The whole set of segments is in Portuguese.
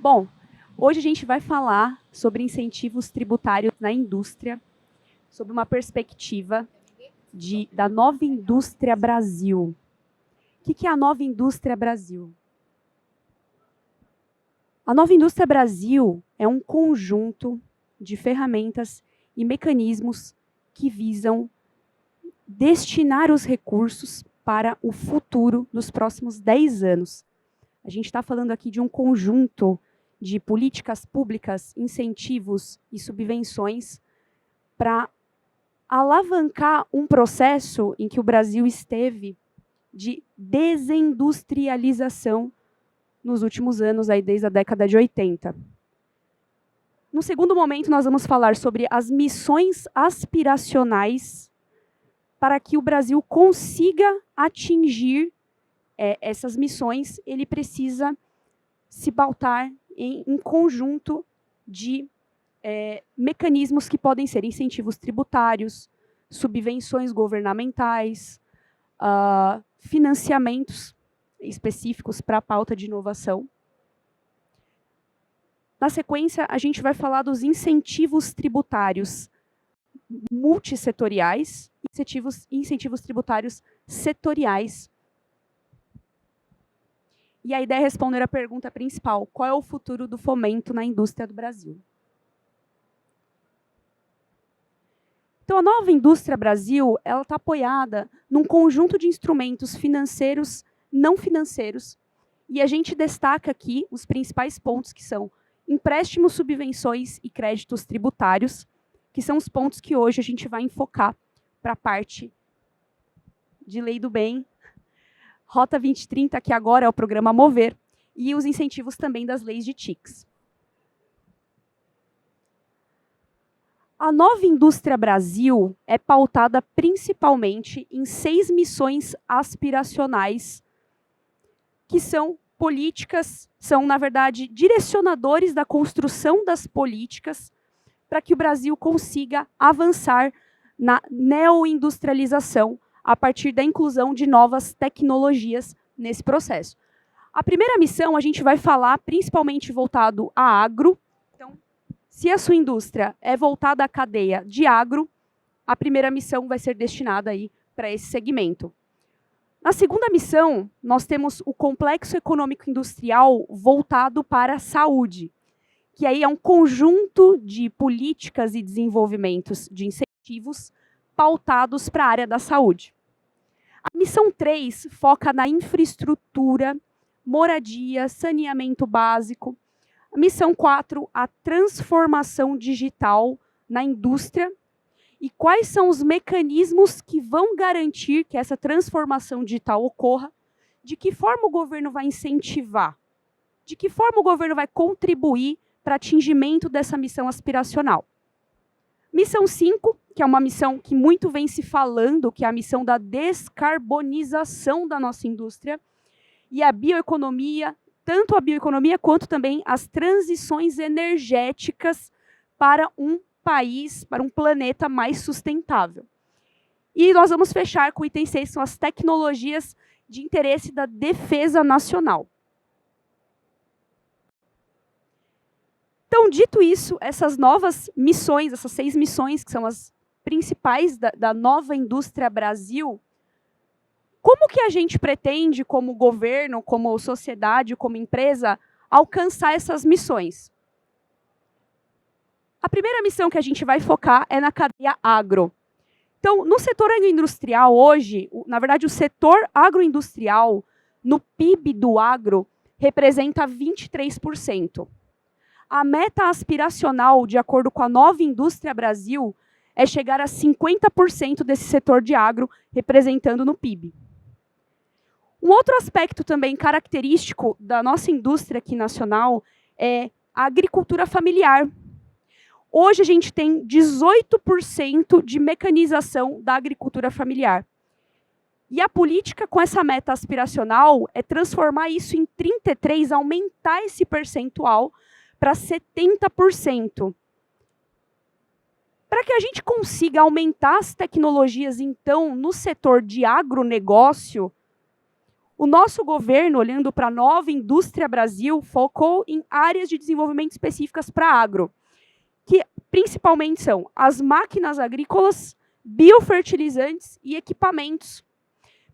Bom, hoje a gente vai falar sobre incentivos tributários na indústria, sob uma perspectiva da Nova Indústria Brasil. O que é a Nova Indústria Brasil? A Nova Indústria Brasil é um conjunto de ferramentas e mecanismos que visam destinar os recursos para o futuro dos próximos 10 anos. A gente está falando aqui de um conjunto de políticas públicas, incentivos e subvenções para alavancar um processo em que o Brasil esteve de desindustrialização nos últimos anos, aí desde a década de 80. No segundo momento, nós vamos falar sobre as missões aspiracionais para que o Brasil consiga atingir essas missões. Ele precisa se pautar em um conjunto de mecanismos que podem ser incentivos tributários, subvenções governamentais, financiamentos específicos para a pauta de inovação. Na sequência, a gente vai falar dos incentivos tributários multissetoriais e incentivos tributários setoriais. E a ideia é responder a pergunta principal: qual é o futuro do fomento na indústria do Brasil? Então, a Nova Indústria Brasil está apoiada num conjunto de instrumentos financeiros, não financeiros, e a gente destaca aqui os principais pontos, que são empréstimos, subvenções e créditos tributários, que são os pontos que hoje a gente vai enfocar para a parte de lei do bem, Rota 2030, que agora é o programa Mover, e os incentivos também das leis de TICs. A Nova Indústria Brasil é pautada principalmente em 6 missões aspiracionais, que são políticas, são, na verdade, direcionadores da construção das políticas para que o Brasil consiga avançar na neoindustrialização a partir da inclusão de novas tecnologias nesse processo. A primeira missão a gente vai falar principalmente voltado a agro. Então, se a sua indústria é voltada à cadeia de agro, a primeira missão vai ser destinada aí para esse segmento. Na segunda missão, nós temos o complexo econômico industrial voltado para a saúde, que aí é um conjunto de políticas e desenvolvimentos de incentivos pautados para a área da saúde. A missão 3 foca na infraestrutura, moradia, saneamento básico. A missão 4, a transformação digital na indústria. E quais são os mecanismos que vão garantir que essa transformação digital ocorra? De que forma o governo vai incentivar? De que forma o governo vai contribuir para o atingimento dessa missão aspiracional? Missão 5, que é uma missão que muito vem se falando, que é a missão da descarbonização da nossa indústria, e a bioeconomia, tanto a bioeconomia quanto também as transições energéticas para um país, para um planeta mais sustentável. E nós vamos fechar com o item 6, que são as tecnologias de interesse da defesa nacional. Então, dito isso, essas novas missões, essas 6 missões, que são as principais da Nova Indústria Brasil, como que a gente pretende, como governo, como sociedade, como empresa, alcançar essas missões? A primeira missão que a gente vai focar é na cadeia agro. Então, no setor agroindustrial hoje, na verdade, o setor agroindustrial, no PIB do agro, representa 23%. A meta aspiracional, de acordo com a Nova Indústria Brasil, é chegar a 50% desse setor de agro, representando no PIB. Um outro aspecto também característico da nossa indústria aqui nacional é a agricultura familiar. Hoje a gente tem 18% de mecanização da agricultura familiar. E a política com essa meta aspiracional é transformar isso em 33%, aumentar esse percentual para 70%. Para que a gente consiga aumentar as tecnologias, então, no setor de agronegócio, O nosso governo, olhando para a Nova Indústria Brasil, focou em áreas de desenvolvimento específicas para agro, que principalmente são as máquinas agrícolas, biofertilizantes e equipamentos.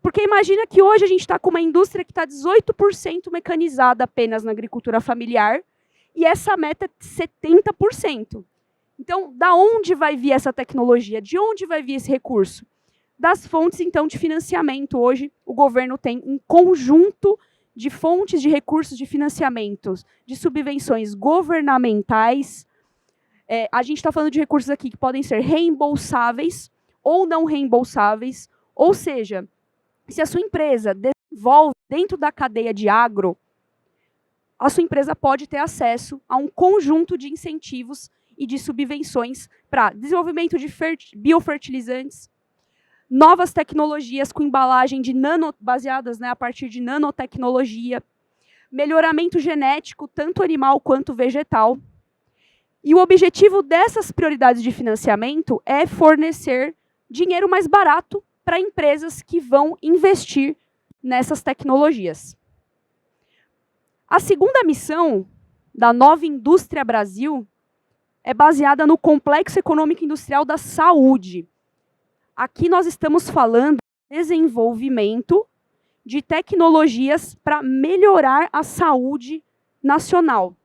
Porque imagina que hoje a gente está com uma indústria que está 18% mecanizada apenas na agricultura familiar, e essa meta é 70%. Então, da onde vai vir essa tecnologia? De onde vai vir esse recurso? Das fontes, então, de financiamento. Hoje, o governo tem um conjunto de fontes de recursos de financiamentos, de subvenções governamentais. A gente está falando de recursos aqui que podem ser reembolsáveis ou não reembolsáveis, ou seja, se a sua empresa desenvolve dentro da cadeia de agro, a sua empresa pode ter acesso a um conjunto de incentivos e de subvenções para desenvolvimento de biofertilizantes, novas tecnologias com embalagem de baseadas a partir de nanotecnologia, melhoramento genético, tanto animal quanto vegetal. E o objetivo dessas prioridades de financiamento é fornecer dinheiro mais barato para empresas que vão investir nessas tecnologias. A segunda missão da Nova Indústria Brasil é baseada no Complexo Econômico Industrial da Saúde. Aqui nós estamos falando de desenvolvimento de tecnologias para melhorar a saúde nacional.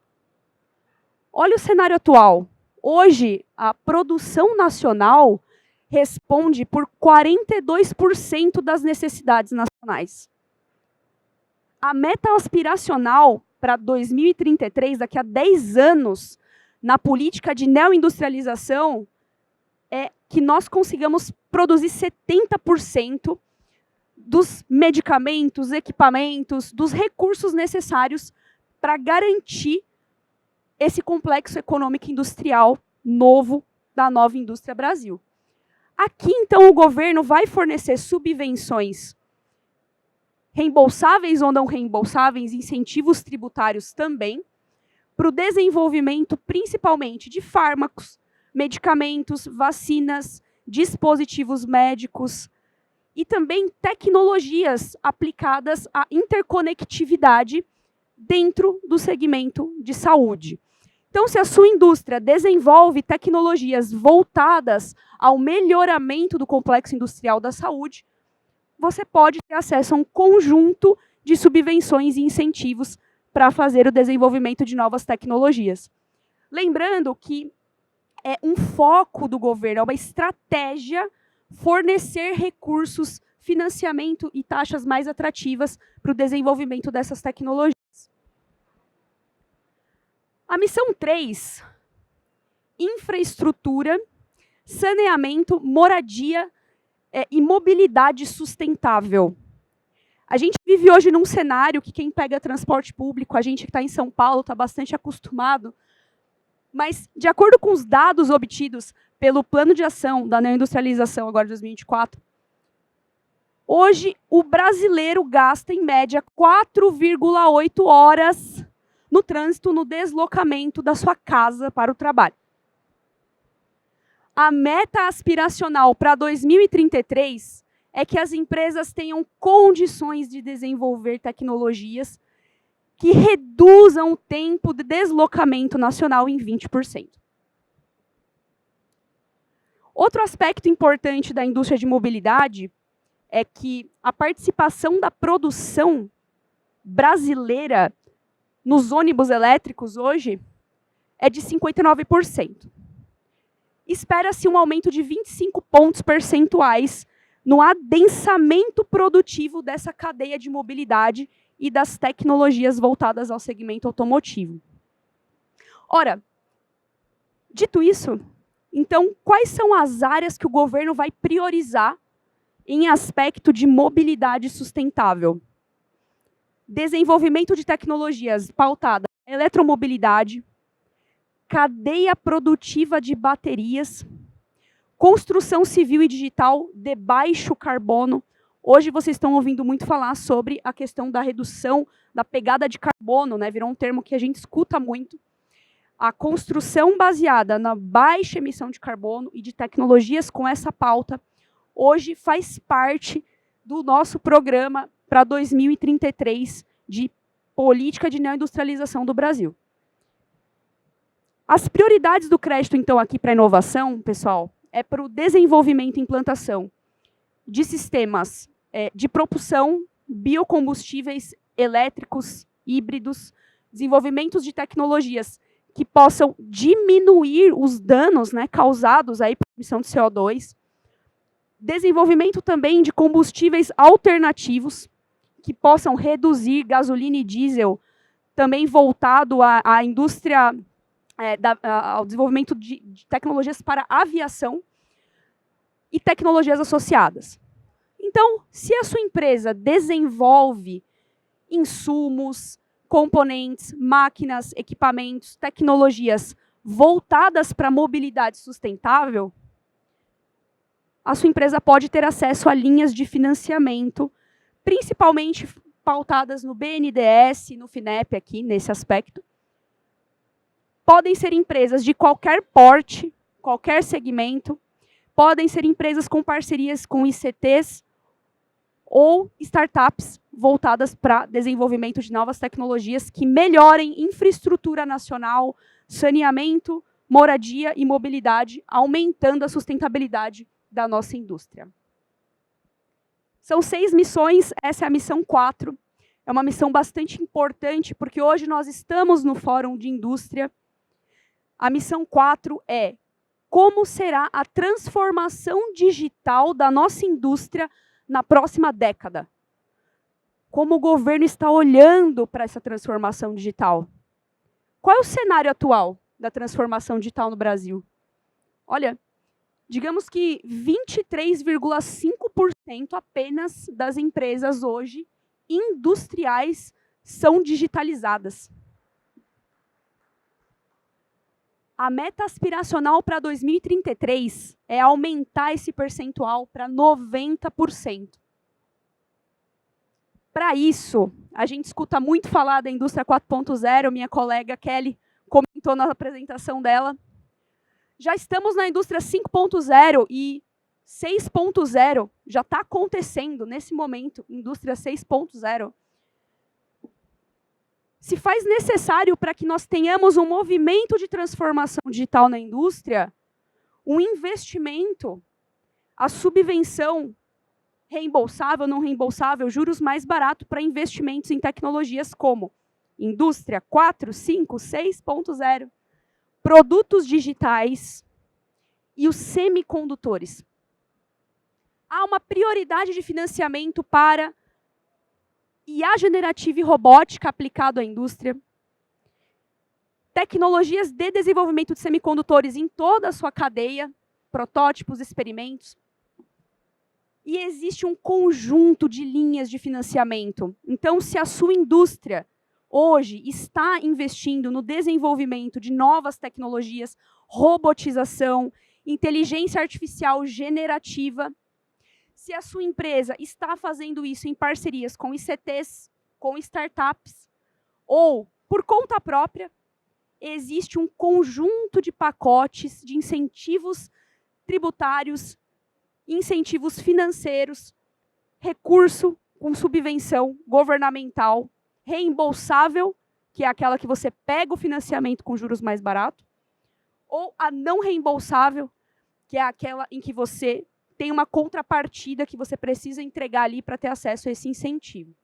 Olha o cenário atual. Hoje, a produção nacional responde por 42% das necessidades nacionais. A meta aspiracional para 2033, daqui a 10 anos, na política de neoindustrialização, é que nós consigamos produzir 70% dos medicamentos, equipamentos, dos recursos necessários para garantir esse complexo econômico industrial novo da Nova Indústria Brasil. Aqui, então, o governo vai fornecer subvenções reembolsáveis ou não reembolsáveis, incentivos tributários também, para o desenvolvimento, principalmente, de fármacos, medicamentos, vacinas, dispositivos médicos e também tecnologias aplicadas à interconectividade dentro do segmento de saúde. Então, se a sua indústria desenvolve tecnologias voltadas ao melhoramento do complexo industrial da saúde, você pode ter acesso a um conjunto de subvenções e incentivos para fazer o desenvolvimento de novas tecnologias. Lembrando que é um foco do governo, é uma estratégia fornecer recursos, financiamento e taxas mais atrativas para o desenvolvimento dessas tecnologias. A missão 3, infraestrutura, saneamento, moradia e mobilidade sustentável. A gente vive hoje num cenário que quem pega transporte público, a gente que está em São Paulo está bastante acostumado, mas de acordo com os dados obtidos pelo Plano de Ação da Neoindustrialização, agora de 2024, hoje o brasileiro gasta em média 4,8 horas no trânsito, no deslocamento da sua casa para o trabalho. A meta aspiracional para 2033 é que as empresas tenham condições de desenvolver tecnologias que reduzam o tempo de deslocamento nacional em 20%. Outro aspecto importante da indústria de mobilidade é que a participação da produção brasileira nos ônibus elétricos hoje é de 59%. Espera-se um aumento de 25 pontos percentuais no adensamento produtivo dessa cadeia de mobilidade e das tecnologias voltadas ao segmento automotivo. Ora, dito isso, então, quais são as áreas que o governo vai priorizar em aspecto de mobilidade sustentável? Desenvolvimento de tecnologias pautada em eletromobilidade, cadeia produtiva de baterias, construção civil e digital de baixo carbono. Hoje vocês estão ouvindo muito falar sobre a questão da redução da pegada de carbono, né? Virou um termo que a gente escuta muito. A construção baseada na baixa emissão de carbono e de tecnologias com essa pauta, hoje faz parte do nosso programa para 2033 de política de neoindustrialização do Brasil. As prioridades do crédito, então, aqui para a inovação, pessoal, é para o desenvolvimento e implantação de sistemas de propulsão, biocombustíveis elétricos, híbridos, desenvolvimentos de tecnologias que possam diminuir os danos, né, causados aí por emissão de CO2, desenvolvimento também de combustíveis alternativos que possam reduzir gasolina e diesel, também voltado à indústria, ao desenvolvimento de tecnologias para aviação e tecnologias associadas. Então, se a sua empresa desenvolve insumos, componentes, máquinas, equipamentos, tecnologias voltadas para a mobilidade sustentável, a sua empresa pode ter acesso a linhas de financiamento, principalmente pautadas no BNDES, no FINEP aqui, nesse aspecto. Podem ser empresas de qualquer porte, qualquer segmento, podem ser empresas com parcerias com ICTs ou startups voltadas para desenvolvimento de novas tecnologias que melhorem infraestrutura nacional, saneamento, moradia e mobilidade, aumentando a sustentabilidade da nossa indústria. São 6 missões, essa é a missão 4. É uma missão bastante importante, porque hoje nós estamos no Fórum de Indústria. A missão 4 é como será a transformação digital da nossa indústria na próxima década. Como o governo está olhando para essa transformação digital. Qual é o cenário atual da transformação digital no Brasil? Olha, digamos que 23,5% apenas das empresas hoje industriais são digitalizadas. A meta aspiracional para 2033 é aumentar esse percentual para 90%. Para isso, a gente escuta muito falar da indústria 4.0, minha colega Kelly comentou na apresentação dela. Já estamos na indústria 5.0 e 6.0 já está acontecendo nesse momento, indústria 6.0. Se faz necessário para que nós tenhamos um movimento de transformação digital na indústria, um investimento, a subvenção reembolsável, não reembolsável, juros mais baratos para investimentos em tecnologias como indústria 4, 5, 6.0, produtos digitais e os semicondutores. Há uma prioridade de financiamento para IA generativa e robótica aplicado à indústria, tecnologias de desenvolvimento de semicondutores em toda a sua cadeia, protótipos, experimentos. E existe um conjunto de linhas de financiamento. Então, se a sua indústria hoje está investindo no desenvolvimento de novas tecnologias, robotização, inteligência artificial generativa, se a sua empresa está fazendo isso em parcerias com ICTs, com startups, ou por conta própria, existe um conjunto de pacotes de incentivos tributários, incentivos financeiros, recurso com subvenção governamental, reembolsável, que é aquela que você pega o financiamento com juros mais baratos, ou a não reembolsável, que é aquela em que você tem uma contrapartida que você precisa entregar ali para ter acesso a esse incentivo.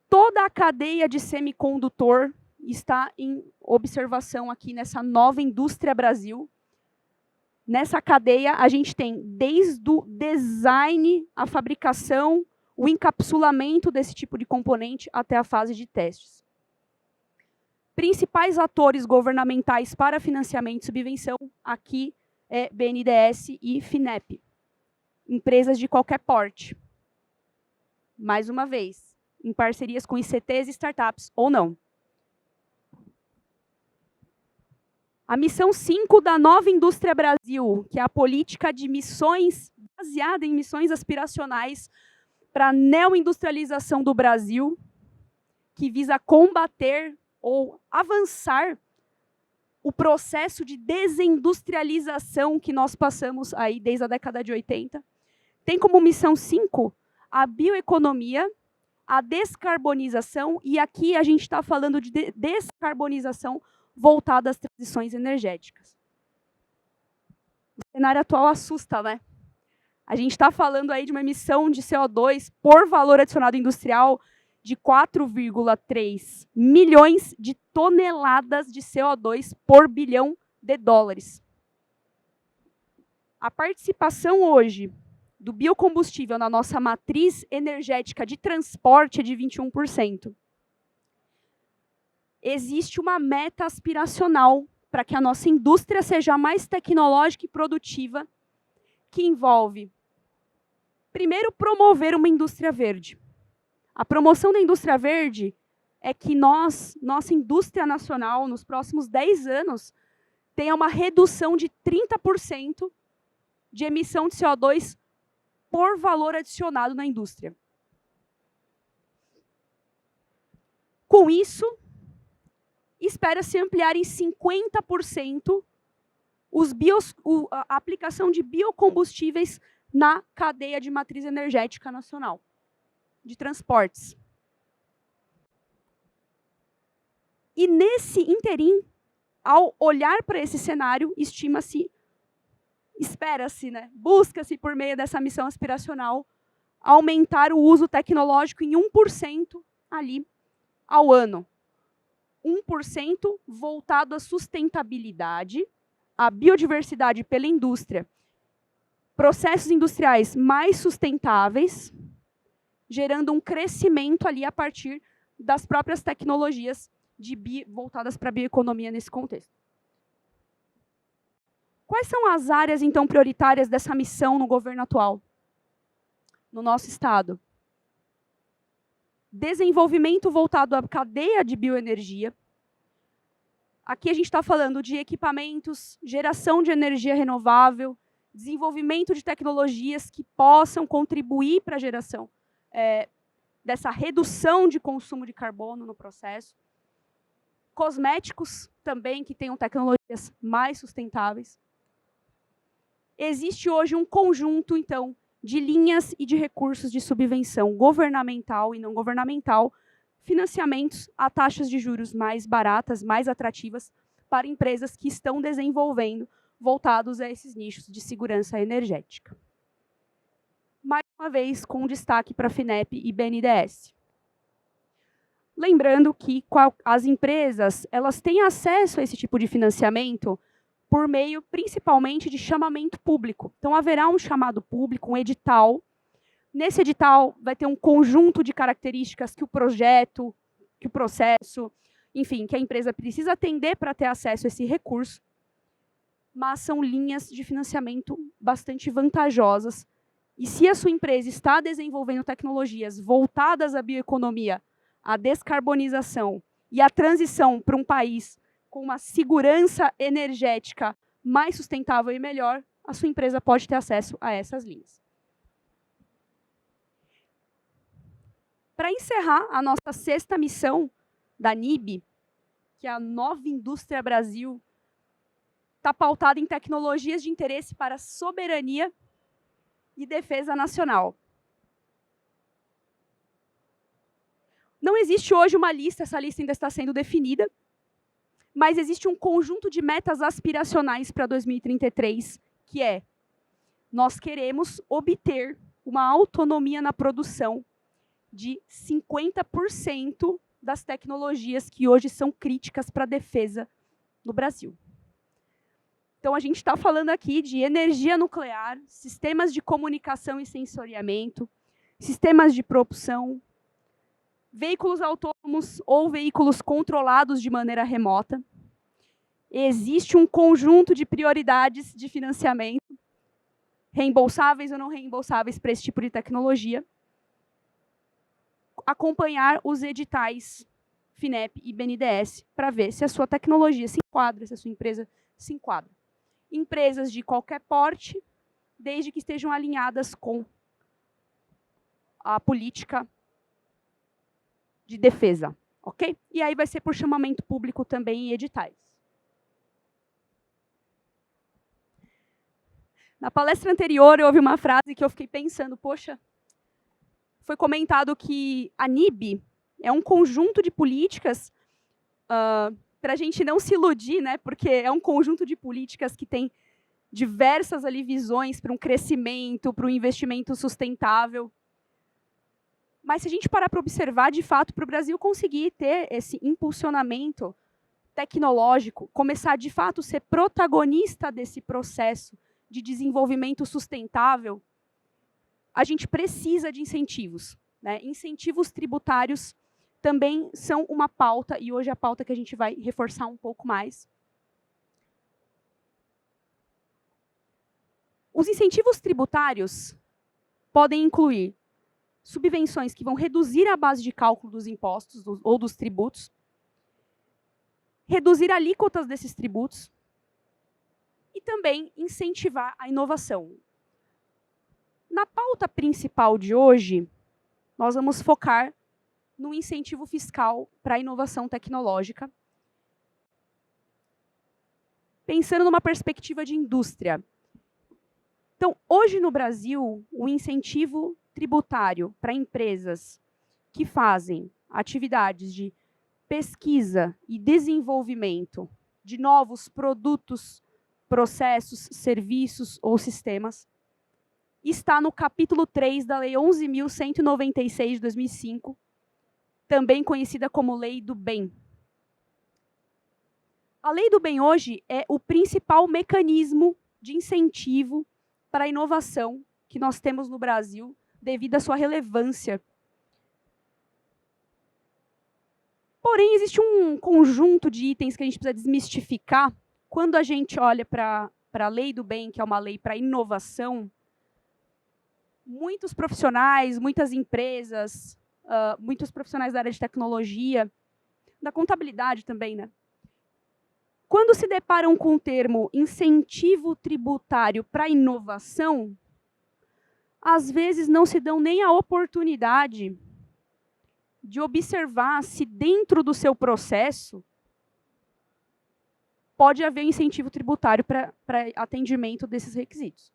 Toda a cadeia de semicondutor está em observação aqui nessa nova indústria Brasil. Nessa cadeia, a gente tem desde o design, a fabricação, o encapsulamento desse tipo de componente até a fase de testes. Principais atores governamentais para financiamento e subvenção, aqui é BNDES e FINEP. Empresas de qualquer porte. Mais uma vez, em parcerias com ICTs e startups, ou não. A missão 5 da Nova Indústria Brasil, que é a política de missões, baseada em missões aspiracionais para a neoindustrialização do Brasil, que visa combater ou avançar o processo de desindustrialização que nós passamos aí desde a década de 80. Tem como missão 5 a bioeconomia, a descarbonização, e aqui a gente está falando de descarbonização voltada às transições energéticas. O cenário atual assusta, né? A gente está falando aí de uma emissão de CO2 por valor adicionado industrial de 4,3 milhões de toneladas de CO2 por bilhão de dólares. A participação hoje do biocombustível na nossa matriz energética de transporte é de 21%. Existe uma meta aspiracional para que a nossa indústria seja mais tecnológica e produtiva, que envolve, primeiro, promover uma indústria verde. A promoção da indústria verde é que nossa indústria nacional, nos próximos 10 anos, tenha uma redução de 30% de emissão de CO2 por valor adicionado na indústria. Com isso, espera-se ampliar em 50% a aplicação de biocombustíveis na cadeia de matriz energética nacional, de transportes. E nesse interim, ao olhar para esse cenário, espera-se, né, busca-se por meio dessa missão aspiracional, aumentar o uso tecnológico em 1% ali ao ano. 1% voltado à sustentabilidade, à biodiversidade pela indústria, processos industriais mais sustentáveis, gerando um crescimento ali a partir das próprias tecnologias voltadas para a bioeconomia nesse contexto. Quais são as áreas, então, prioritárias dessa missão no governo atual, no nosso estado? Desenvolvimento voltado à cadeia de bioenergia. Aqui a gente está falando de equipamentos, geração de energia renovável, desenvolvimento de tecnologias que possam contribuir para a geração dessa redução de consumo de carbono no processo. Cosméticos também, que tenham tecnologias mais sustentáveis. Existe hoje um conjunto, então, de linhas e de recursos de subvenção governamental e não governamental, financiamentos a taxas de juros mais baratas, mais atrativas para empresas que estão desenvolvendo, voltados a esses nichos de segurança energética. Mais uma vez, com destaque para a FINEP e BNDES. Lembrando que as empresas elas têm acesso a esse tipo de financiamento por meio, principalmente, de chamamento público. Então, haverá um chamado público, um edital. Nesse edital, vai ter um conjunto de características que o projeto, que o processo, enfim, que a empresa precisa atender para ter acesso a esse recurso. Mas são linhas de financiamento bastante vantajosas. E se a sua empresa está desenvolvendo tecnologias voltadas à bioeconomia, à descarbonização e à transição para um país com uma segurança energética mais sustentável e melhor, a sua empresa pode ter acesso a essas linhas. Para encerrar a nossa 6ª missão da NIB, que é a Nova Indústria Brasil, está pautada em tecnologias de interesse para a soberania e defesa nacional. Não existe hoje uma lista, essa lista ainda está sendo definida, mas existe um conjunto de metas aspiracionais para 2033, que é: nós queremos obter uma autonomia na produção de 50% das tecnologias que hoje são críticas para a defesa no Brasil. Então, a gente está falando aqui de energia nuclear, sistemas de comunicação e sensoriamento, sistemas de propulsão, veículos autônomos ou veículos controlados de maneira remota. Existe um conjunto de prioridades de financiamento, reembolsáveis ou não reembolsáveis para esse tipo de tecnologia. Acompanhar os editais FINEP e BNDES para ver se a sua tecnologia se enquadra, se a sua empresa se enquadra. Empresas de qualquer porte, desde que estejam alinhadas com a política de defesa, ok? E aí vai ser por chamamento público também e editais. Na palestra anterior, eu ouvi uma frase que eu fiquei pensando, poxa, foi comentado que a NIB é um conjunto de políticas, para a gente não se iludir, né, porque é um conjunto de políticas que tem diversas ali visões para um crescimento, para um investimento sustentável. Mas se a gente parar para observar, de fato, para o Brasil conseguir ter esse impulsionamento tecnológico, começar de fato a ser protagonista desse processo de desenvolvimento sustentável, a gente precisa de incentivos, né? Incentivos tributários também são uma pauta, e hoje é a pauta que a gente vai reforçar um pouco mais. Os incentivos tributários podem incluir subvenções que vão reduzir a base de cálculo dos impostos ou dos tributos, reduzir alíquotas desses tributos e também incentivar a inovação. Na pauta principal de hoje, nós vamos focar no incentivo fiscal para a inovação tecnológica, pensando numa perspectiva de indústria. Então, hoje no Brasil, o incentivo tributário para empresas que fazem atividades de pesquisa e desenvolvimento de novos produtos, processos, serviços ou sistemas, está no capítulo 3 da Lei 11.196 de 2005, também conhecida como Lei do Bem. A Lei do Bem hoje é o principal mecanismo de incentivo para a inovação que nós temos no Brasil, devido à sua relevância. Porém, existe um conjunto de itens que a gente precisa desmistificar quando a gente olha para a Lei do Bem, que é uma lei para a inovação. Muitos profissionais, muitas empresas, muitos profissionais da área de tecnologia, da contabilidade também, né? Quando se deparam com o termo incentivo tributário para a inovação, às vezes não se dão nem a oportunidade de observar se dentro do seu processo pode haver incentivo tributário para atendimento desses requisitos.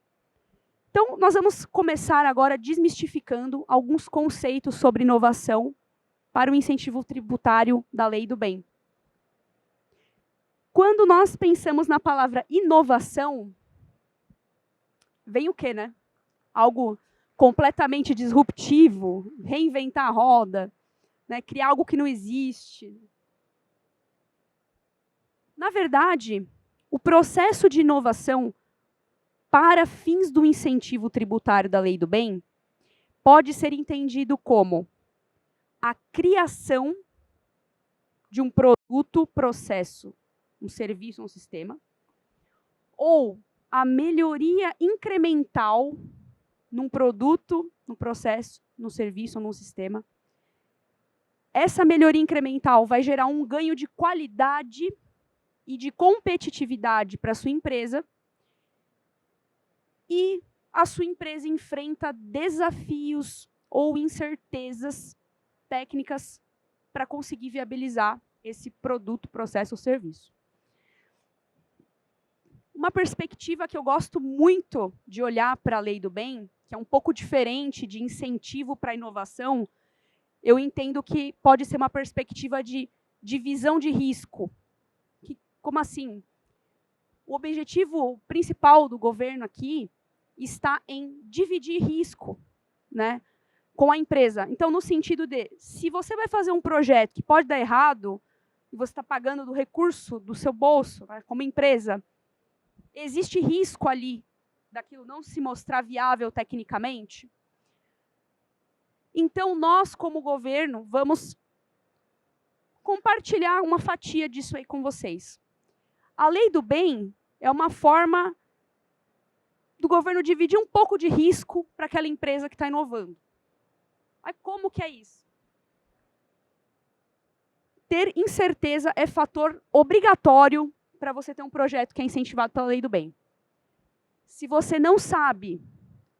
Então, nós vamos começar agora desmistificando alguns conceitos sobre inovação para o incentivo tributário da Lei do Bem. Quando nós pensamos na palavra inovação, vem o quê, né? Algo completamente disruptivo, reinventar a roda, né? Criar algo que não existe. Na verdade, o processo de inovação para fins do incentivo tributário da Lei do Bem pode ser entendido como a criação de um produto, processo, um serviço, um sistema, ou a melhoria incremental num produto, num processo, num serviço ou num sistema. Essa melhoria incremental vai gerar um ganho de qualidade e de competitividade para a sua empresa, e a sua empresa enfrenta desafios ou incertezas técnicas para conseguir viabilizar esse produto, processo ou serviço. Uma perspectiva que eu gosto muito de olhar para a Lei do Bem, que é um pouco diferente de incentivo para a inovação, eu entendo que pode ser uma perspectiva de visão de risco. Como assim? O objetivo principal do governo aqui está em dividir risco, né, com a empresa. Então, no sentido de, se você vai fazer um projeto que pode dar errado, e você está pagando do recurso do seu bolso, né, como empresa, existe risco ali daquilo não se mostrar viável tecnicamente? Então, nós, como governo, vamos compartilhar uma fatia disso aí com vocês. A Lei do Bem é uma forma do governo dividir um pouco de risco para aquela empresa que está inovando. Mas como que é isso? Ter incerteza é fator obrigatório para você ter um projeto que é incentivado pela Lei do Bem. Se você não sabe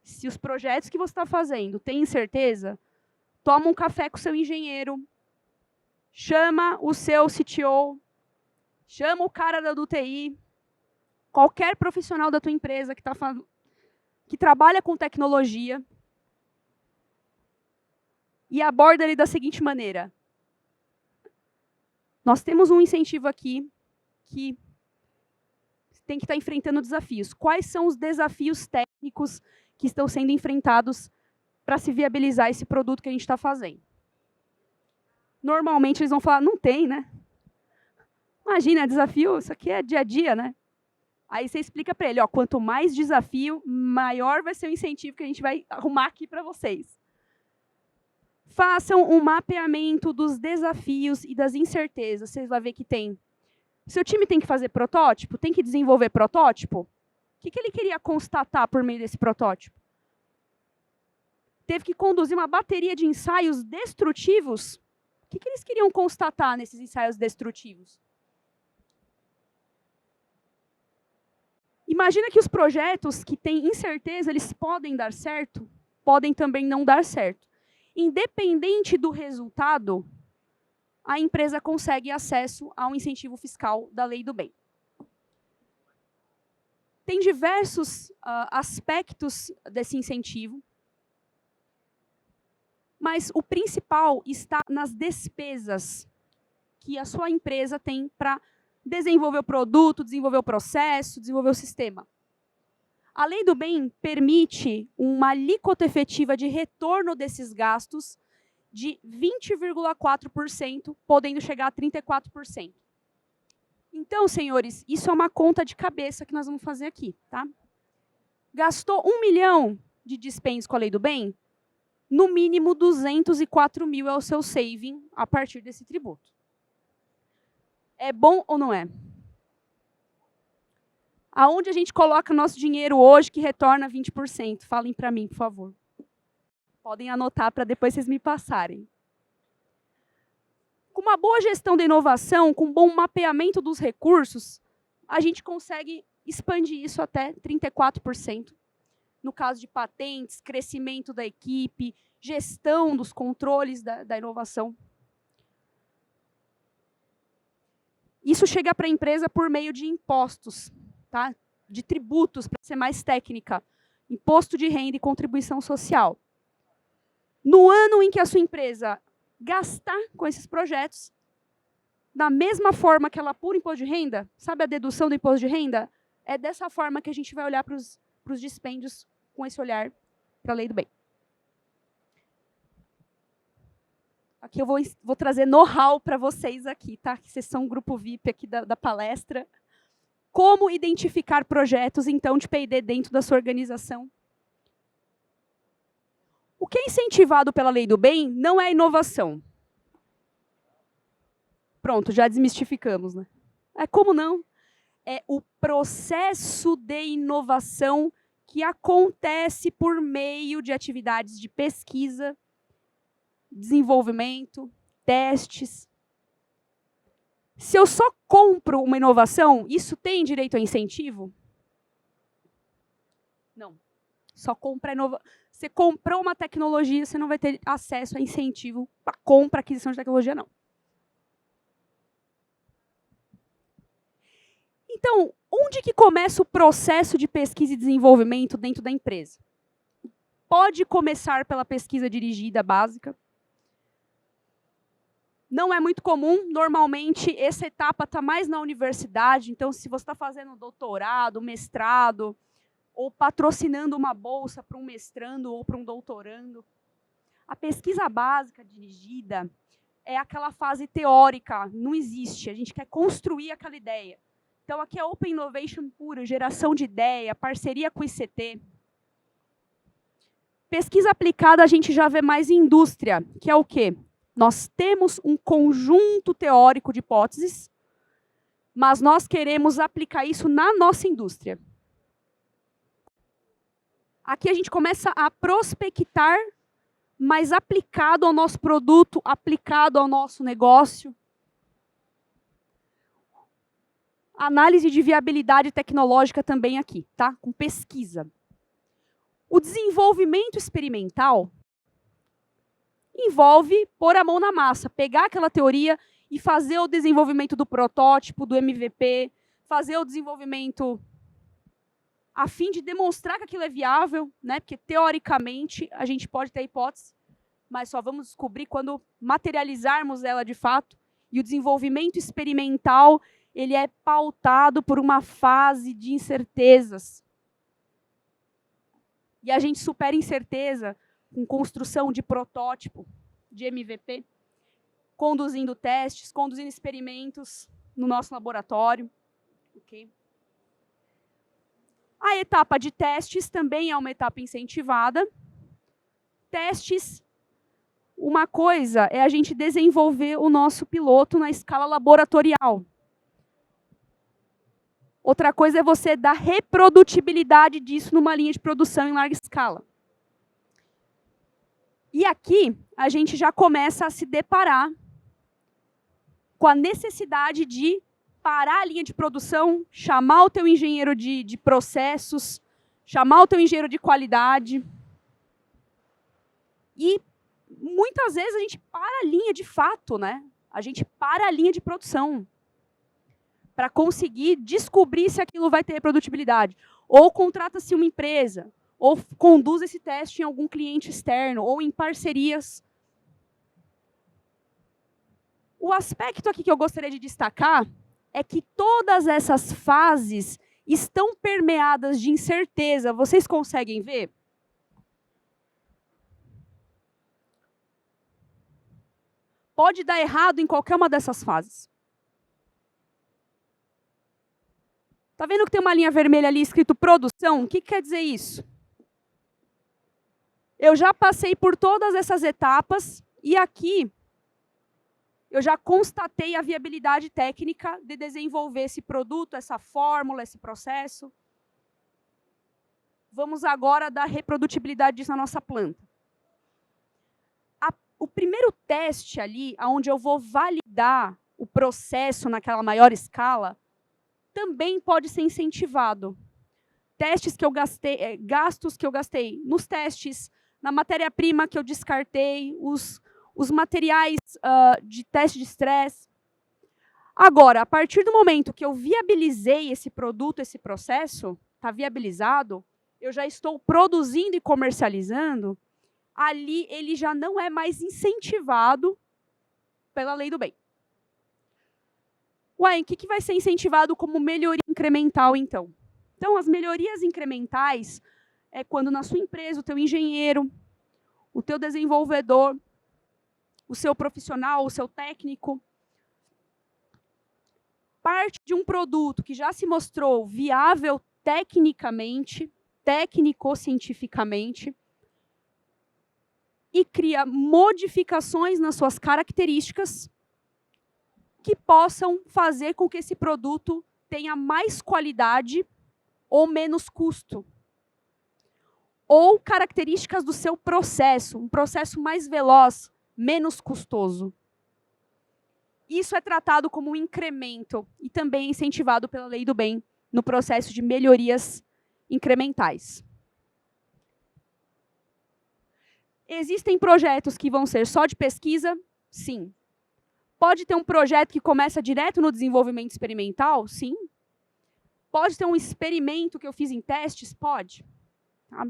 se os projetos que você está fazendo têm incerteza, toma um café com o seu engenheiro, chama o seu CTO, chama o cara do TI, qualquer profissional da tua empresa que trabalha com tecnologia, e aborda ele da seguinte maneira. Nós temos um incentivo aqui que tem que estar enfrentando desafios. Quais são os desafios técnicos que estão sendo enfrentados para se viabilizar esse produto que a gente está fazendo? Normalmente eles vão falar, não tem, né? Imagina, desafio, isso aqui é dia a dia, né? Aí você explica para ele, ó, quanto mais desafio, maior vai ser o incentivo que a gente vai arrumar aqui para vocês. Façam um mapeamento dos desafios e das incertezas. Vocês vão ver que tem. Seu time tem que fazer protótipo? Tem que desenvolver protótipo? O que ele queria constatar por meio desse protótipo? Teve que conduzir uma bateria de ensaios destrutivos? O que eles queriam constatar nesses ensaios destrutivos? Imagina que os projetos que têm incerteza, eles podem dar certo, podem também não dar certo. Independente do resultado, a empresa consegue acesso a um incentivo fiscal da Lei do Bem. Tem diversos aspectos desse incentivo, mas o principal está nas despesas que a sua empresa tem para desenvolver o produto, desenvolver o processo, desenvolver o sistema. A Lei do Bem permite uma alíquota efetiva de retorno desses gastos de 20,4%, podendo chegar a 34%. Então, senhores, isso é uma conta de cabeça que nós vamos fazer aqui, tá? Gastou 1 milhão de dispêndios com a Lei do Bem, no mínimo 204 mil é o seu saving a partir desse tributo. É bom ou não é? Aonde a gente coloca nosso dinheiro hoje que retorna 20%? Falem para mim, por favor. Podem anotar para depois vocês me passarem. Com uma boa gestão da inovação, com um bom mapeamento dos recursos, a gente consegue expandir isso até 34%. No caso de patentes, crescimento da equipe, gestão dos controles da inovação. Isso chega para a empresa por meio de impostos, tá? De tributos, para ser mais técnica. Imposto de renda e contribuição social. No ano em que a sua empresa gastar com esses projetos, da mesma forma que ela apura imposto de renda, sabe a dedução do imposto de renda? É dessa forma que a gente vai olhar para os dispêndios com esse olhar para a Lei do Bem. Aqui eu vou trazer know-how para vocês aqui, tá? Que vocês são um grupo VIP aqui da palestra. Como identificar projetos, então, de P&D dentro da sua organização? O que é incentivado pela Lei do Bem não é inovação. Pronto, já desmistificamos, né? Como não? É o processo de inovação que acontece por meio de atividades de pesquisa, desenvolvimento, testes. Se eu só compro uma inovação, isso tem direito a incentivo? Não. Só compra inovação. Você comprou uma tecnologia, você não vai ter acesso a incentivo para compra, aquisição de tecnologia, não. Então, onde que começa o processo de pesquisa e desenvolvimento dentro da empresa? Pode começar pela pesquisa dirigida básica. Não é muito comum, normalmente essa etapa está mais na universidade, então se você está fazendo doutorado, mestrado, ou patrocinando uma bolsa para um mestrando ou para um doutorando, a pesquisa básica dirigida é aquela fase teórica, não existe, a gente quer construir aquela ideia. Então aqui é Open Innovation pura, geração de ideia, parceria com o ICT. Pesquisa aplicada a gente já vê mais em indústria, que é o quê? Nós temos um conjunto teórico de hipóteses, mas nós queremos aplicar isso na nossa indústria. Aqui a gente começa a prospectar, mas aplicado ao nosso produto, aplicado ao nosso negócio. Análise de viabilidade tecnológica também aqui, tá? Com pesquisa. O desenvolvimento experimental envolve pôr a mão na massa, pegar aquela teoria e fazer o desenvolvimento do protótipo, do MVP, fazer o desenvolvimento a fim de demonstrar que aquilo é viável, né? Porque teoricamente a gente pode ter hipótese, mas só vamos descobrir quando materializarmos ela de fato. E o desenvolvimento experimental, ele é pautado por uma fase de incertezas. E a gente supera incerteza com construção de protótipo, de MVP, conduzindo testes, conduzindo experimentos no nosso laboratório. Okay. A etapa de testes também é uma etapa incentivada. Testes, uma coisa é a gente desenvolver o nosso piloto na escala laboratorial. Outra coisa é você dar reprodutibilidade disso numa linha de produção em larga escala. E aqui, a gente já começa a se deparar com a necessidade de parar a linha de produção, chamar o teu engenheiro de processos, chamar o teu engenheiro de qualidade. E muitas vezes a gente para a linha de fato, né? A gente para a linha de produção para conseguir descobrir se aquilo vai ter reprodutibilidade. Ou contrata-se uma empresa, ou conduz esse teste em algum cliente externo, ou em parcerias. O aspecto aqui que eu gostaria de destacar é que todas essas fases estão permeadas de incerteza. Vocês conseguem ver? Pode dar errado em qualquer uma dessas fases. Está vendo que tem uma linha vermelha ali escrito produção? O que quer dizer isso? Eu já passei por todas essas etapas e aqui eu já constatei a viabilidade técnica de desenvolver esse produto, essa fórmula, esse processo. Vamos agora dar reprodutibilidade disso na nossa planta. O primeiro teste ali, onde eu vou validar o processo naquela maior escala, também pode ser incentivado. Testes que eu gastei, gastos que eu gastei nos testes, na matéria-prima que eu descartei, os materiais de teste de estresse. Agora, a partir do momento que eu viabilizei esse produto, esse processo, está viabilizado, eu já estou produzindo e comercializando, ali ele já não é mais incentivado pela lei do bem. Ué, o que vai ser incentivado como melhoria incremental, então? Então, as melhorias incrementais é quando na sua empresa, o teu engenheiro, o teu desenvolvedor, o seu profissional, o seu técnico, parte de um produto que já se mostrou viável tecnicamente, técnico-cientificamente, e cria modificações nas suas características que possam fazer com que esse produto tenha mais qualidade ou menos custo. Ou características do seu processo, um processo mais veloz, menos custoso. Isso é tratado como um incremento e também incentivado pela lei do bem no processo de melhorias incrementais. Existem projetos que vão ser só de pesquisa? Sim. Pode ter um projeto que começa direto no desenvolvimento experimental? Sim. Pode ter um experimento que eu fiz em testes? Pode. Tá?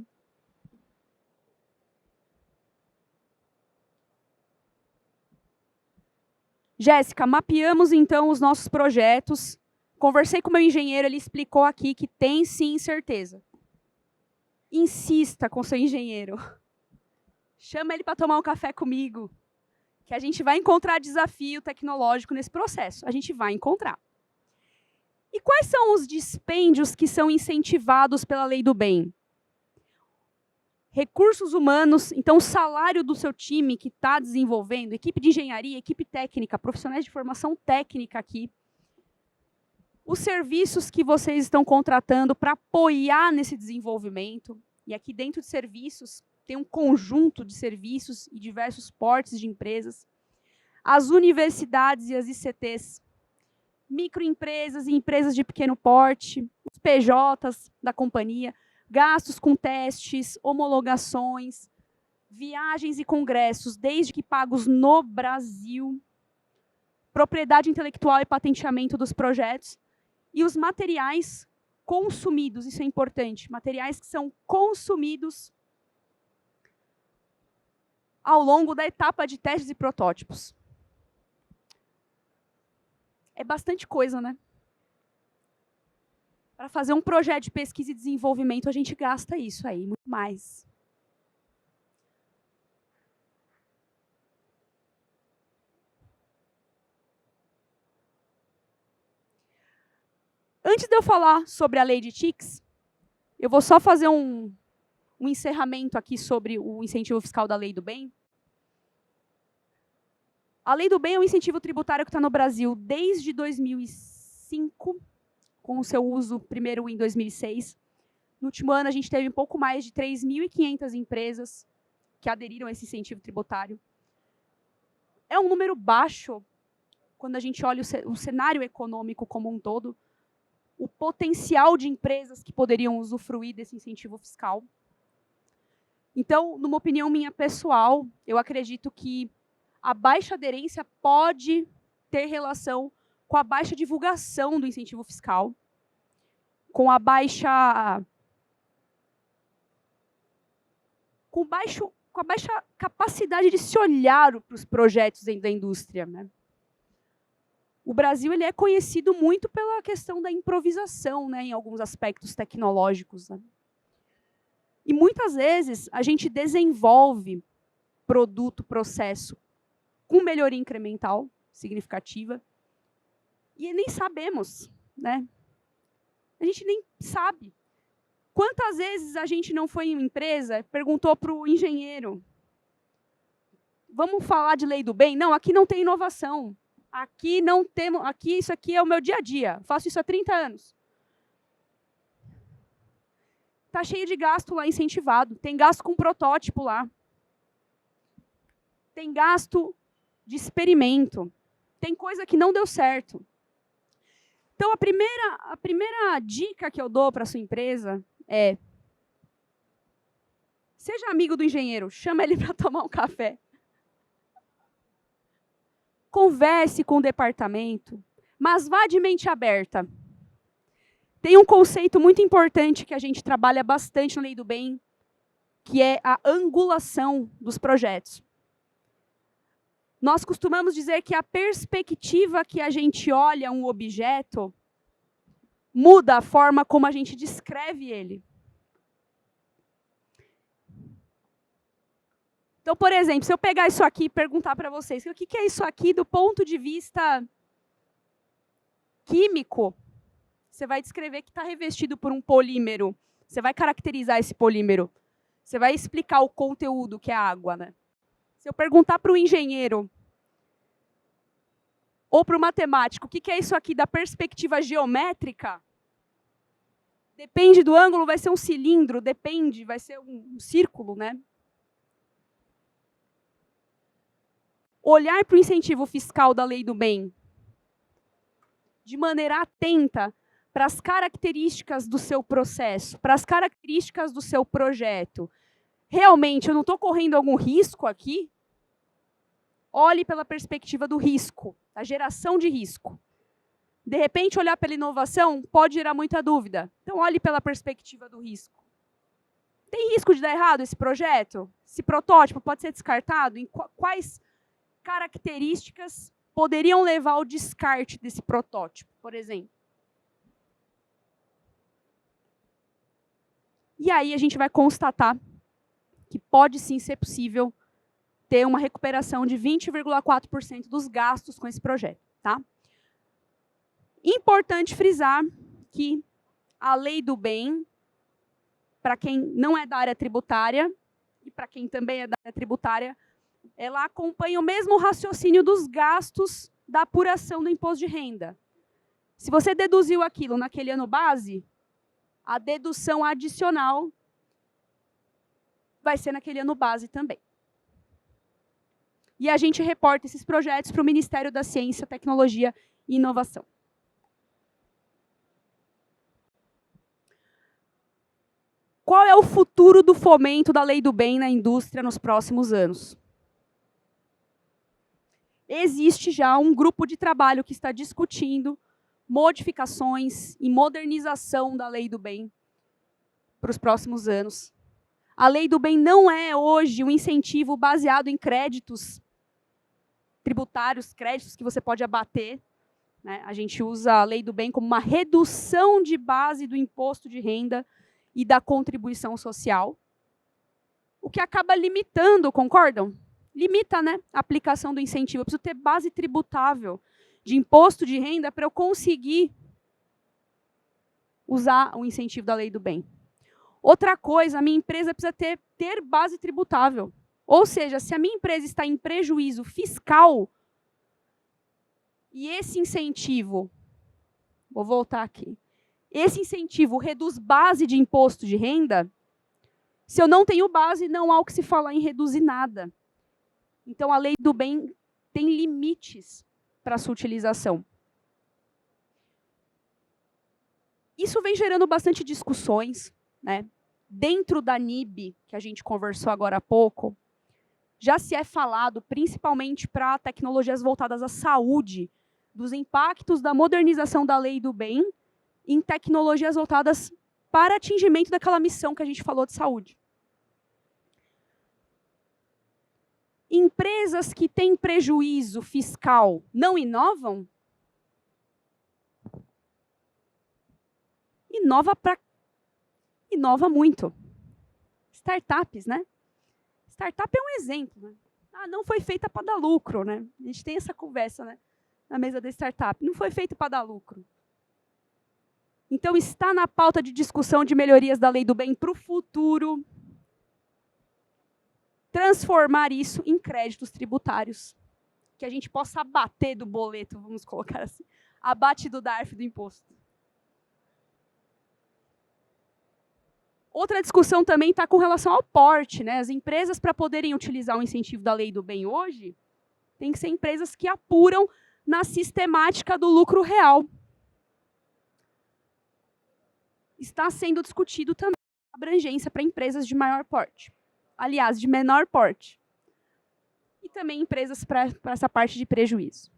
Jéssica, mapeamos então os nossos projetos. Conversei com o meu engenheiro, ele explicou aqui que tem sim certeza. Insista com o seu engenheiro. Chama ele para tomar um café comigo, que a gente vai encontrar desafio tecnológico nesse processo. A gente vai encontrar. E quais são os dispêndios que são incentivados pela lei do bem? Recursos humanos, então o salário do seu time que está desenvolvendo, equipe de engenharia, equipe técnica, profissionais de formação técnica aqui, os serviços que vocês estão contratando para apoiar nesse desenvolvimento, e aqui dentro de serviços tem um conjunto de serviços e diversos portes de empresas, as universidades e as ICTs, microempresas e empresas de pequeno porte, os PJs da companhia, gastos com testes, homologações, viagens e congressos, desde que pagos no Brasil, propriedade intelectual e patenteamento dos projetos, e os materiais consumidos, isso é importante, materiais que são consumidos ao longo da etapa de testes e protótipos. É bastante coisa, né? Para fazer um projeto de pesquisa e desenvolvimento, a gente gasta isso aí, muito mais. Antes de eu falar sobre a lei de TICs, eu vou só fazer um encerramento aqui sobre o incentivo fiscal da Lei do Bem. A Lei do Bem é um incentivo tributário que está no Brasil desde 2005, com o seu uso primeiro em 2006. No último ano, a gente teve um pouco mais de 3.500 empresas que aderiram a esse incentivo tributário. É um número baixo quando a gente olha o cenário econômico como um todo, o potencial de empresas que poderiam usufruir desse incentivo fiscal. Então, numa opinião minha pessoal, eu acredito que a baixa aderência pode ter relação com a baixa divulgação do incentivo fiscal, com a baixa capacidade de se olhar para os projetos dentro da indústria, né? O Brasil ele é conhecido muito pela questão da improvisação, né, em alguns aspectos tecnológicos, né? E muitas vezes a gente desenvolve produto, processo com melhoria incremental significativa e nem sabemos, né? A gente nem sabe. Quantas vezes a gente não foi em uma empresa, perguntou para o engenheiro, vamos falar de lei do bem? Não, aqui não tem inovação. Aqui não temos, isso aqui é o meu dia a dia. Faço isso há 30 anos. Está cheio de gasto lá incentivado. Tem gasto com protótipo lá. Tem gasto de experimento. Tem coisa que não deu certo. Então, a primeira dica que eu dou para a sua empresa é: seja amigo do engenheiro, chama ele para tomar um café. Converse com o departamento, mas vá de mente aberta. Tem um conceito muito importante que a gente trabalha bastante na Lei do Bem, que é a angulação dos projetos. Nós costumamos dizer que a perspectiva que a gente olha um objeto muda a forma como a gente descreve ele. Então, por exemplo, se eu pegar isso aqui e perguntar para vocês, o que é isso aqui do ponto de vista químico, você vai descrever que está revestido por um polímero. Você vai caracterizar esse polímero. Você vai explicar o conteúdo, que é a água, né? Se eu perguntar para o engenheiro ou para o matemático, o que é isso aqui da perspectiva geométrica, depende do ângulo, vai ser um cilindro, depende, vai ser um círculo, né? Olhar para o incentivo fiscal da Lei do Bem de maneira atenta para as características do seu processo, para as características do seu projeto. Realmente, eu não estou correndo algum risco aqui? Olhe pela perspectiva do risco, da geração de risco. De repente, olhar pela inovação pode gerar muita dúvida. Então, olhe pela perspectiva do risco. Tem risco de dar errado esse projeto? Esse protótipo pode ser descartado? Em quais características poderiam levar ao descarte desse protótipo, por exemplo? E aí a gente vai constatar que pode sim ser possível ter uma recuperação de 20,4% dos gastos com esse projeto, tá? Importante frisar que a Lei do Bem, para quem não é da área tributária e para quem também é da área tributária, ela acompanha o mesmo raciocínio dos gastos da apuração do imposto de renda. Se você deduziu aquilo naquele ano base, a dedução adicional vai ser naquele ano base também. E a gente reporta esses projetos para o Ministério da Ciência, Tecnologia e Inovação. Qual é o futuro do fomento da Lei do Bem na indústria nos próximos anos? Existe já um grupo de trabalho que está discutindo modificações e modernização da Lei do Bem para os próximos anos. A lei do bem não é hoje um incentivo baseado em créditos tributários, créditos que você pode abater, né? A gente usa a lei do bem como uma redução de base do imposto de renda e da contribuição social, o que acaba limitando, concordam? Limita, né, a aplicação do incentivo. Eu preciso ter base tributável de imposto de renda para eu conseguir usar o incentivo da lei do bem. Outra coisa, a minha empresa precisa ter base tributável. Ou seja, se a minha empresa está em prejuízo fiscal, e esse incentivo, vou voltar aqui, esse incentivo reduz base de imposto de renda, se eu não tenho base, não há o que se falar em reduzir nada. Então, a lei do bem tem limites para a sua utilização. Isso vem gerando bastante discussões, né? Dentro da NIB, que a gente conversou agora há pouco, já se é falado, principalmente para tecnologias voltadas à saúde, dos impactos da modernização da lei do bem em tecnologias voltadas para atingimento daquela missão que a gente falou de saúde. Empresas que têm prejuízo fiscal não inovam? Inova muito. Startups, né? Startup é um exemplo, né? Ah, não foi feita para dar lucro, né? A gente tem essa conversa, né, na mesa da startup. Não foi feito para dar lucro. Então, está na pauta de discussão de melhorias da lei do bem para o futuro, transformar isso em créditos tributários, que a gente possa abater do boleto, vamos colocar assim, abate do DARF do imposto. Outra discussão também está com relação ao porte, né? As empresas, para poderem utilizar o incentivo da lei do bem hoje, tem que ser empresas que apuram na sistemática do lucro real. Está sendo discutido também a abrangência para empresas de maior porte. Aliás, de menor porte. E também empresas para essa parte de prejuízo.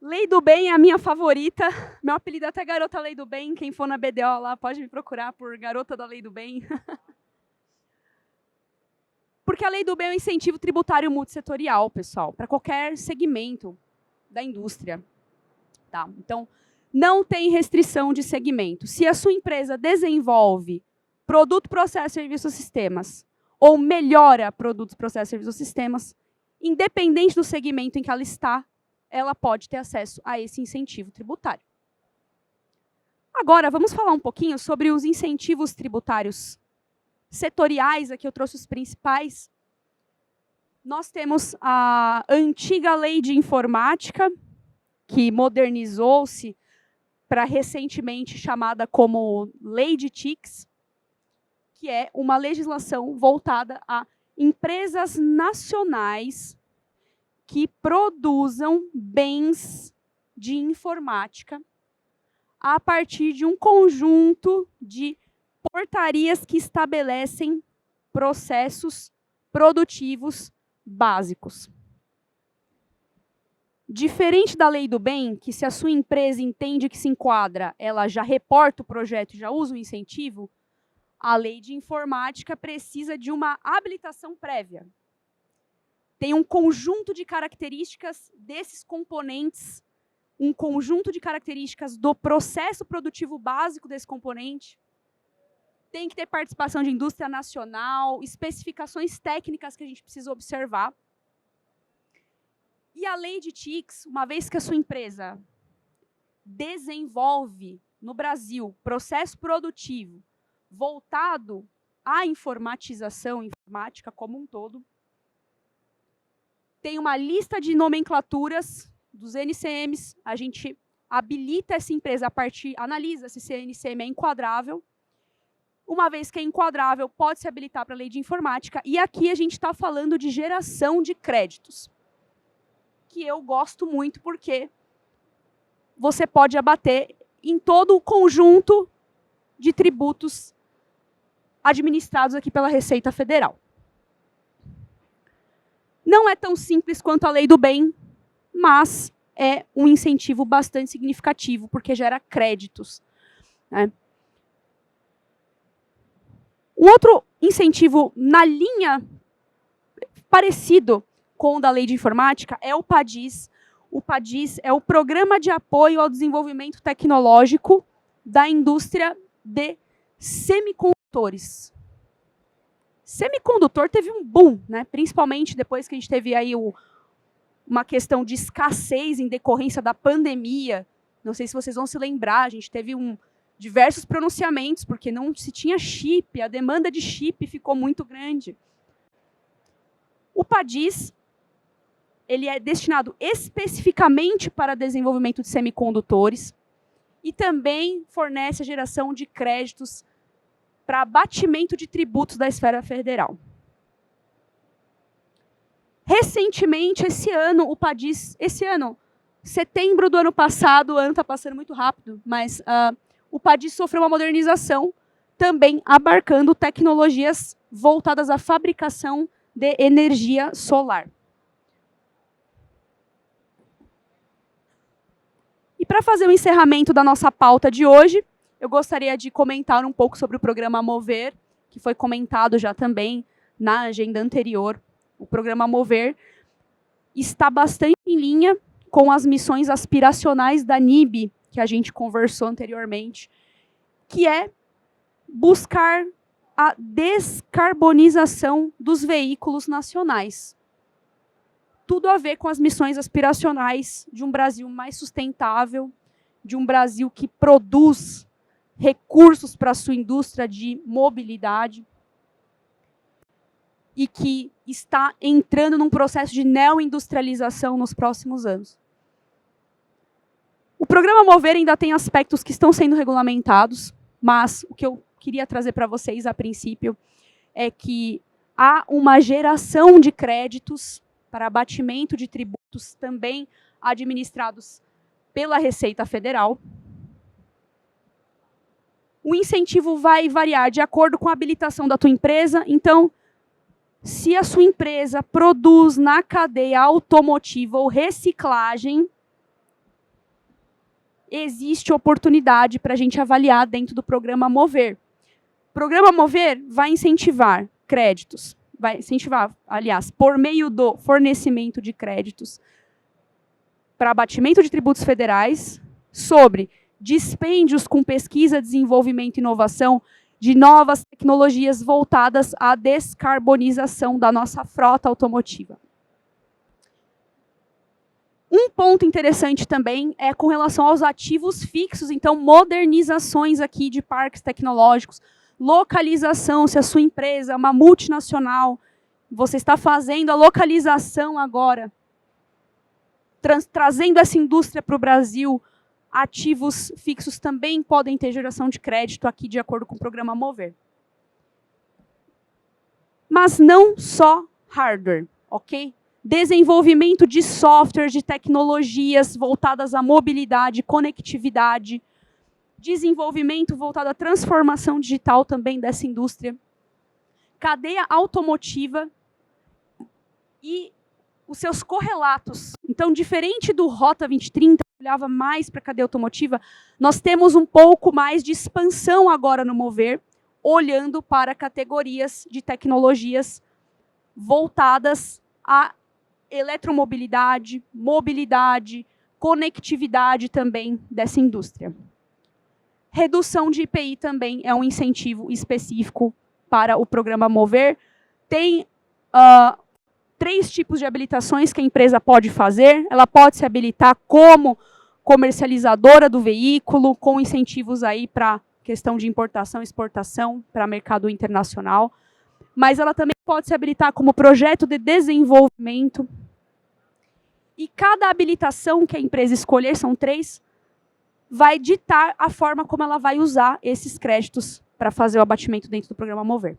Lei do Bem é a minha favorita. Meu apelido é até Garota Lei do Bem. Quem for na BDO lá pode me procurar por Garota da Lei do Bem. Porque a Lei do Bem é um incentivo tributário multissetorial, pessoal, para qualquer segmento da indústria. Tá? Então, não tem restrição de segmento. Se a sua empresa desenvolve produto, processo, serviço ou sistemas, ou melhora produtos, processos, serviços ou sistemas, independente do segmento em que ela está, ela pode ter acesso a esse incentivo tributário. Agora, vamos falar um pouquinho sobre os incentivos tributários setoriais. Aqui eu trouxe os principais. Nós temos a antiga lei de informática, que modernizou-se para recentemente chamada como Lei de TICs, que é uma legislação voltada a empresas nacionais que produzam bens de informática a partir de um conjunto de portarias que estabelecem processos produtivos básicos. Diferente da lei do bem, que se a sua empresa entende que se enquadra, ela já reporta o projeto e já usa o incentivo, a lei de informática precisa de uma habilitação prévia. Tem um conjunto de características desses componentes, um conjunto de características do processo produtivo básico desse componente. Tem que ter participação de indústria nacional, especificações técnicas que a gente precisa observar. E a lei de TICs, uma vez que a sua empresa desenvolve no Brasil processo produtivo voltado à informatização, informática como um todo, tem uma lista de nomenclaturas dos NCMs, a gente habilita essa empresa a partir, analisa se esse NCM é enquadrável. Uma vez que é enquadrável, pode se habilitar para a lei de informática. E aqui a gente está falando de geração de créditos, que eu gosto muito porque você pode abater em todo o conjunto de tributos administrados aqui pela Receita Federal. Não é tão simples quanto a lei do bem, mas é um incentivo bastante significativo, porque gera créditos, né? Um outro incentivo na linha parecido com o da Lei de Informática é o PADIS. O PADIS é o Programa de Apoio ao Desenvolvimento Tecnológico da Indústria de Semicondutores. Semicondutor teve um boom, né? Principalmente depois que a gente teve aí uma questão de escassez em decorrência da pandemia. Não sei se vocês vão se lembrar, a gente teve diversos pronunciamentos, porque não se tinha chip, a demanda de chip ficou muito grande. O PADIS, ele é destinado especificamente para desenvolvimento de semicondutores e também fornece a geração de créditos para abatimento de tributos da esfera federal. Recentemente, o PADIS, setembro do ano passado, o ano está passando muito rápido, mas o PADIS sofreu uma modernização, também abarcando tecnologias voltadas à fabricação de energia solar. E para fazer o encerramento da nossa pauta de hoje, eu gostaria de comentar um pouco sobre o programa Mover, que foi comentado já também na agenda anterior. O programa Mover está bastante em linha com as missões aspiracionais da NIB, que a gente conversou anteriormente, que é buscar a descarbonização dos veículos nacionais. Tudo a ver com as missões aspiracionais de um Brasil mais sustentável, de um Brasil que produz recursos para a sua indústria de mobilidade e que está entrando num processo de neoindustrialização nos próximos anos. O programa Mover ainda tem aspectos que estão sendo regulamentados, mas o que eu queria trazer para vocês a princípio é que há uma geração de créditos para abatimento de tributos também administrados pela Receita Federal. O incentivo vai variar de acordo com a habilitação da tua empresa. Então, se a sua empresa produz na cadeia automotiva ou reciclagem, existe oportunidade para a gente avaliar dentro do programa Mover. O programa Mover vai incentivar créditos, vai incentivar, aliás, por meio do fornecimento de créditos para abatimento de tributos federais, sobre dispêndios com pesquisa, desenvolvimento e inovação de novas tecnologias voltadas à descarbonização da nossa frota automotiva. Um ponto interessante também é com relação aos ativos fixos, então modernizações aqui de parques tecnológicos, localização, se a sua empresa é uma multinacional, você está fazendo a localização agora, trazendo essa indústria para o Brasil, ativos fixos também podem ter geração de crédito aqui de acordo com o programa Mover. Mas não só hardware, ok? Desenvolvimento de softwares, de tecnologias voltadas à mobilidade, conectividade, desenvolvimento voltado à transformação digital também dessa indústria, cadeia automotiva e os seus correlatos. Então, diferente do Rota 2030, que olhava mais para a cadeia automotiva, nós temos um pouco mais de expansão agora no Mover, olhando para categorias de tecnologias voltadas à eletromobilidade, mobilidade, conectividade também dessa indústria. Redução de IPI também é um incentivo específico para o programa Mover. Tem 3 tipos de habilitações que a empresa pode fazer. Ela pode se habilitar como comercializadora do veículo, com incentivos aí para questão de importação e exportação para mercado internacional. Mas ela também pode se habilitar como projeto de desenvolvimento. E cada habilitação que a empresa escolher, são 3, vai ditar a forma como ela vai usar esses créditos para fazer o abatimento dentro do programa Mover.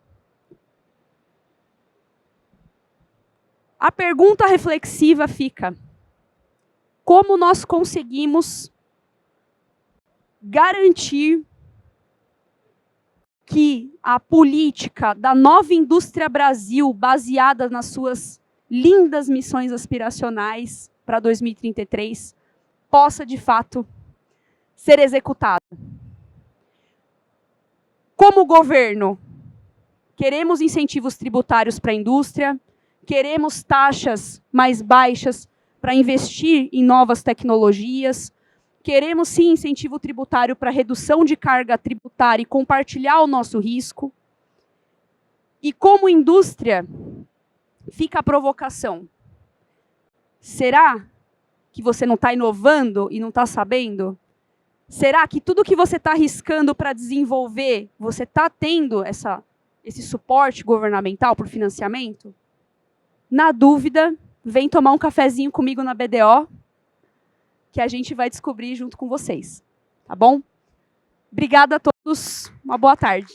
A pergunta reflexiva fica: como nós conseguimos garantir que a política da Nova Indústria Brasil, baseada nas suas lindas missões aspiracionais para 2033, possa, de fato, ser executado. Como governo, queremos incentivos tributários para a indústria, queremos taxas mais baixas para investir em novas tecnologias, queremos sim incentivo tributário para redução de carga tributária e compartilhar o nosso risco. E como indústria, fica a provocação. Será que você não está inovando e não está sabendo? Será que tudo que você está arriscando para desenvolver, você está tendo esse suporte governamental por financiamento? Na dúvida, vem tomar um cafezinho comigo na BDO, que a gente vai descobrir junto com vocês. Tá bom? Obrigada a todos. Uma boa tarde.